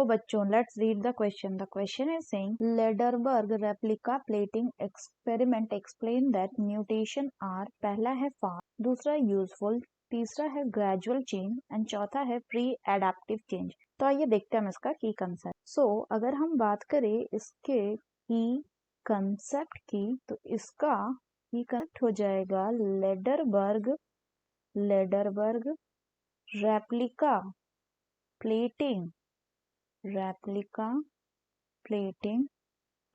तो बच्चों let's read the question. The question is saying Lederberg replica plating experiment explain that mutation are. पहला है fast, दूसरा useful, तीसरा है ग्रेजुअल चेंज एंड चौथा है प्री एडेप्टिव चेंज. तो आइए देखते हैं हम इसका की कंसेप्ट. सो अगर हम बात करें इसके की कंसेप्ट की तो इसका की कंसेप्ट हो जाएगा लेडरबर्ग रेप्लिका प्लेटिंग.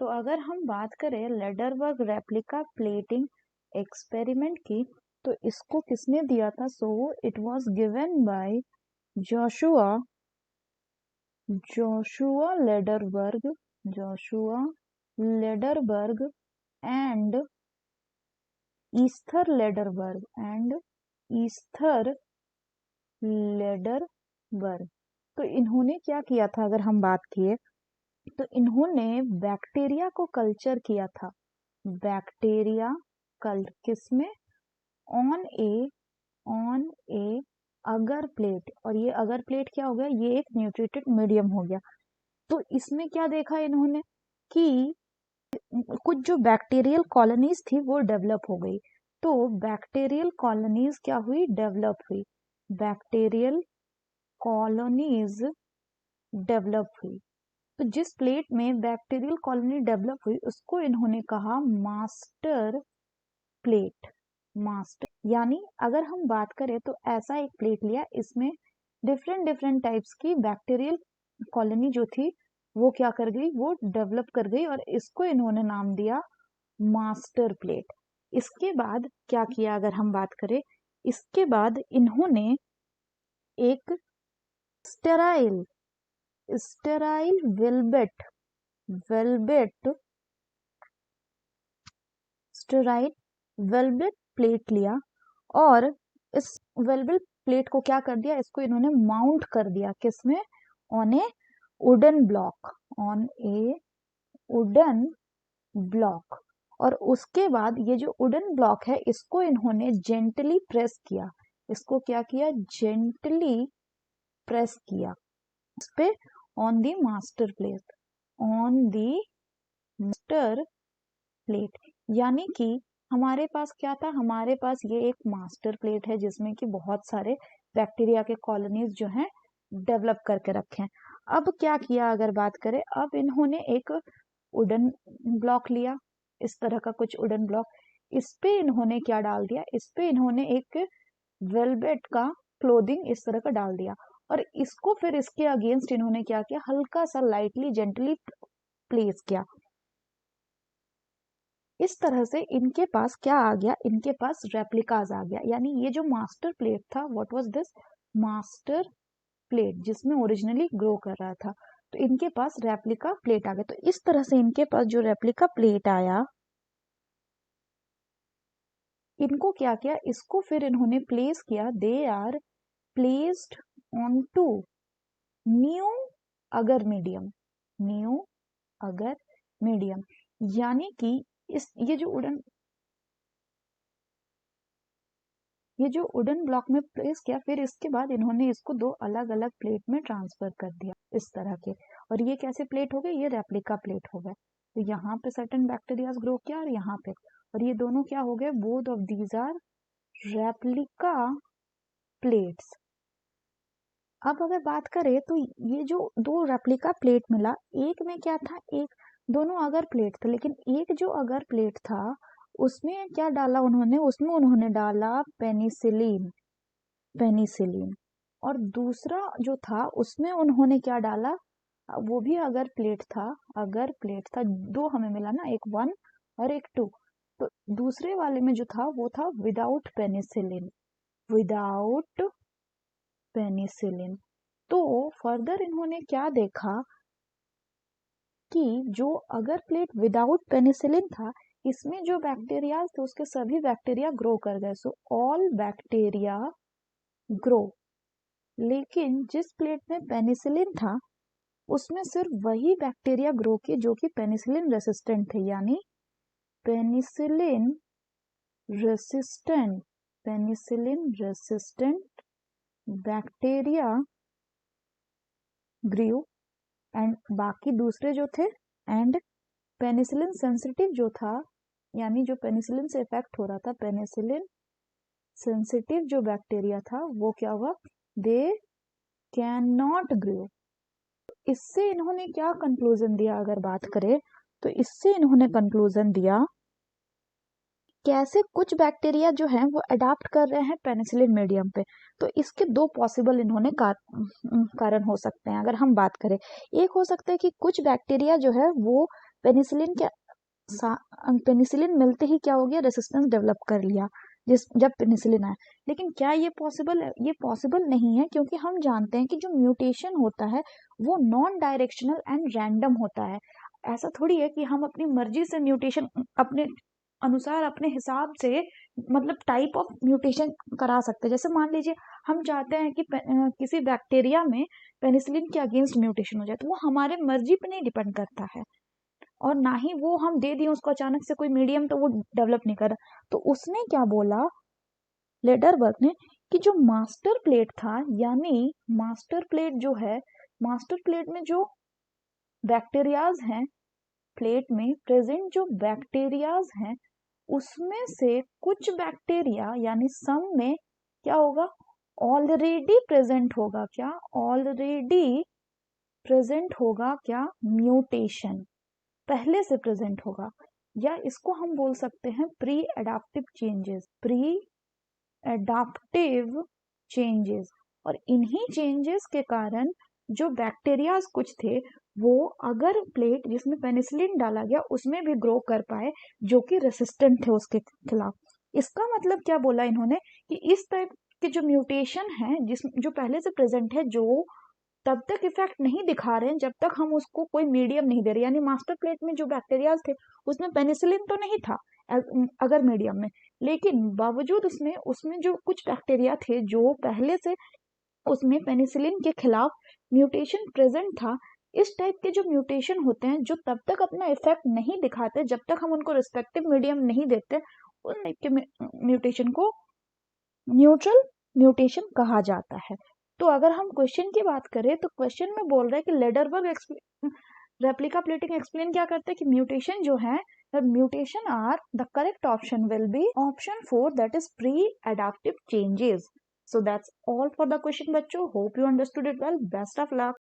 तो अगर हम बात करें लेडरबर्ग रेप्लिका प्लेटिंग एक्सपेरिमेंट की तो इसको किसने दिया था? So it was given by Joshua Lederberg and Esther Lederberg. तो इन्होंने क्या किया था? अगर हम बात किए तो इन्होंने बैक्टीरिया को कल्चर किया था. बैक्टीरिया किसमें? ऑन ए अगर प्लेट. और ये अगर प्लेट क्या हो गया? ये एक न्यूट्रिटेड मीडियम हो गया. तो इसमें क्या देखा इन्होंने कि कुछ जो बैक्टीरियल कॉलोनीज थी वो डेवलप हो गई. तो बैक्टीरियल कॉलोनीज क्या हुई? डेवलप हुई. बैक्टीरियल कॉलोनीज डेवलप हुई. तो जिस प्लेट में बैक्टीरियल कॉलोनी डेवलप हुई उसको इन्होंने कहा मास्टर प्लेट. यानी अगर हम बात करें तो ऐसा एक प्लेट लिया, इसमें डिफरेंट टाइप्स की बैक्टीरियल कॉलोनी जो थी वो क्या कर गई? वो डेवलप कर गई और इसको इन्होंने नाम दिया मास्टर प्लेट. इसके बाद क्या किया? अगर हम बात करें इसके बाद इन्होंने एक स्टेराइल वेलवेट प्लेट लिया और इस वेलवेट प्लेट को क्या कर दिया? इसको इन्होंने माउंट कर दिया. किसमें? On A wooden block. और उसके बाद ये जो वुडन ब्लॉक है इसको इन्होंने जेंटली प्रेस किया. इसको क्या किया? जेंटली प्रेस किया इस पे ऑन दी मास्टर प्लेट. यानी कि हमारे पास क्या था? हमारे पास ये एक मास्टर प्लेट है जिसमें कि बहुत सारे बैक्टीरिया के कॉलोनीज जो हैं डेवलप करके रखे हैं. अब क्या किया? अगर बात करें, अब इन्होंने एक वुडन ब्लॉक लिया, इस तरह का कुछ वुडन ब्लॉक. इस पे इन्होंने क्या डाल दिया? इस पे इन्होंने एक वेलवेट का क्लोथिंग इस तरह का डाल दिया और इसको फिर इसके अगेंस्ट इन्होंने क्या किया? हल्का सा लाइटली जेंटली प्लेस किया. इस तरह से इनके पास क्या आ गया? इनके पास रेप्लिकाज आ गया. यानी ये जो मास्टर प्लेट था, what was this? Master plate जिसमें ओरिजिनली ग्रो कर रहा था. तो इनके पास रेप्लिका प्लेट आ गया. तो इस तरह से इनके पास जो रेप्लिका प्लेट आया, इनको क्या किया? इसको फिर इन्होंने प्लेस किया. They are placed on two new agar medium. यानी कि ये जो वुडन ब्लॉक में प्लेस किया, फिर इसके बाद इन्होंने इसको दो अलग अलग प्लेट में ट्रांसफर कर दिया इस तरह के. और ये कैसे प्लेट हो गए? ये रेप्लिका प्लेट हो गए. तो यहाँ पे सर्टेन बैक्टीरियाज ग्रो किया और यहाँ पे, और ये दोनों क्या हो गए? Both of these are replica plates. अब अगर बात करें तो ये जो दो रेप्लिका प्लेट मिला, एक में क्या था? एक दोनों अगर प्लेट थे, लेकिन एक जो अगर प्लेट था उसमें क्या डाला उन्होंने? उसमें उन्होंने डाला पेनिसिलिन. और दूसरा जो था उसमें उन्होंने क्या डाला? वो भी अगर प्लेट था. दो हमें मिला ना, एक 1 और एक 2. तो दूसरे वाले में जो था वो था विदाउट पेनिसिलिन. तो फर्दर इन्होंने क्या देखा कि जो अगर प्लेट विदाउट पेनिसिलिन था, इसमें जो बैक्टीरिया थे उसके सभी बैक्टीरिया ग्रो कर गए. So all bacteria grow. लेकिन जिस प्लेट में पेनिसिलिन था उसमें सिर्फ वही बैक्टीरिया ग्रो किए जो कि पेनिसिलिन रेसिस्टेंट थे. यानी penicillin resistant bacteria grew. And बाकी दूसरे जो थे, एंड पेनिसिलिन सेंसिटिव जो था, यानी जो पेनिसिलिन से इफेक्ट हो रहा था, पेनिसिलिन सेंसिटिव जो बैक्टीरिया था वो क्या हुआ, दे कैन नॉट ग्रो। इससे इन्होंने क्या कंक्लूजन दिया, अगर बात करें तो इससे इन्होंने कंक्लूजन दिया कैसे कुछ बैक्टीरिया जो हैं वो अडाप्ट कर रहे हैं पेनिसिलिन मीडियम पे। तो इसके दो पॉसिबल इन्होंने कारण हो सकते हैं। अगर हम बात करें, एक हो सकता है कि कुछ बैक्टीरिया जो है वो पेनिसिलिन के पेनिसिलिन मिलते ही क्या हो गया, रेसिस्टेंस डेवलप कर लिया जब पेनिसिलिन आया। लेकिन क्या ये पॉसिबल है? ये पॉसिबल नहीं है, क्योंकि हम जानते हैं कि जो म्यूटेशन होता है वो नॉन डायरेक्शनल एंड रैंडम होता है। ऐसा थोड़ी है कि हम अपनी मर्जी से म्यूटेशन अपने अनुसार, अपने हिसाब से, मतलब टाइप ऑफ म्यूटेशन करा सकते हैं। जैसे मान लीजिए हम चाहते हैं कि किसी बैक्टीरिया में पेनिसिलिन के अगेंस्ट म्यूटेशन हो जाए, तो वो हमारे मर्जी पे नहीं डिपेंड करता है, और ना ही वो हम दे दिए उसको अचानक से कोई मीडियम तो वो डेवलप नहीं कर रहा। तो उसने क्या बोला, लेडरबर्ग ने, कि जो मास्टर प्लेट था, यानी मास्टर प्लेट जो है, मास्टर प्लेट में जो बैक्टीरियाज हैं, प्लेट में प्रेजेंट जो बैक्टीरियाज हैं, उसमें से कुछ बैक्टीरिया यानी सम में क्या होगा, ऑलरेडी प्रेजेंट होगा, क्या ऑलरेडी प्रेजेंट होगा, क्या म्यूटेशन पहले से प्रेजेंट होगा, या इसको हम बोल सकते हैं pre adaptive changes, pre adaptive changes. और इन्हीं चेंजेस के कारण जो बैक्टीरियाज कुछ थे वो अगर प्लेट जिसमें पेनिसिलिन डाला गया उसमें भी ग्रो कर पाए, जो कि रेसिस्टेंट थे उसके खिलाफ। इसका मतलब क्या बोला इन्होंने, कि इस टाइप के जो म्यूटेशन है जो पहले से प्रेजेंट है, जो तब तक इफेक्ट नहीं दिखा रहे हैं जब तक हम उसको कोई मीडियम नहीं दे रहे। यानी मास्टर प्लेट में जो बैक्टीरियाज थे उसमें पेनिसिलिन तो नहीं था अगर मीडियम में, लेकिन बावजूद उसमें जो कुछ बैक्टीरिया थे जो पहले से उसमें पेनिसिलिन के खिलाफ म्यूटेशन प्रेजेंट था। इस टाइप के जो म्यूटेशन होते हैं जो तब तक अपना इफेक्ट नहीं दिखाते जब तक हम उनको रिस्पेक्टिव मीडियम नहीं देते, उन टाइप के म्यूटेशन को न्यूट्रल म्यूटेशन कहा जाता है। तो अगर हम क्वेश्चन की बात करें तो क्वेश्चन में बोल रहा है कि लेडरबर्ग रेप्लिका प्लेटिंग एक्सप्लेन क्या करते हैं कि म्यूटेशन जो है, mutation are the correct option will be option 4, that is pre adaptive changes. So that's all for the question बच्चों. Hope you understood it well. Best of luck.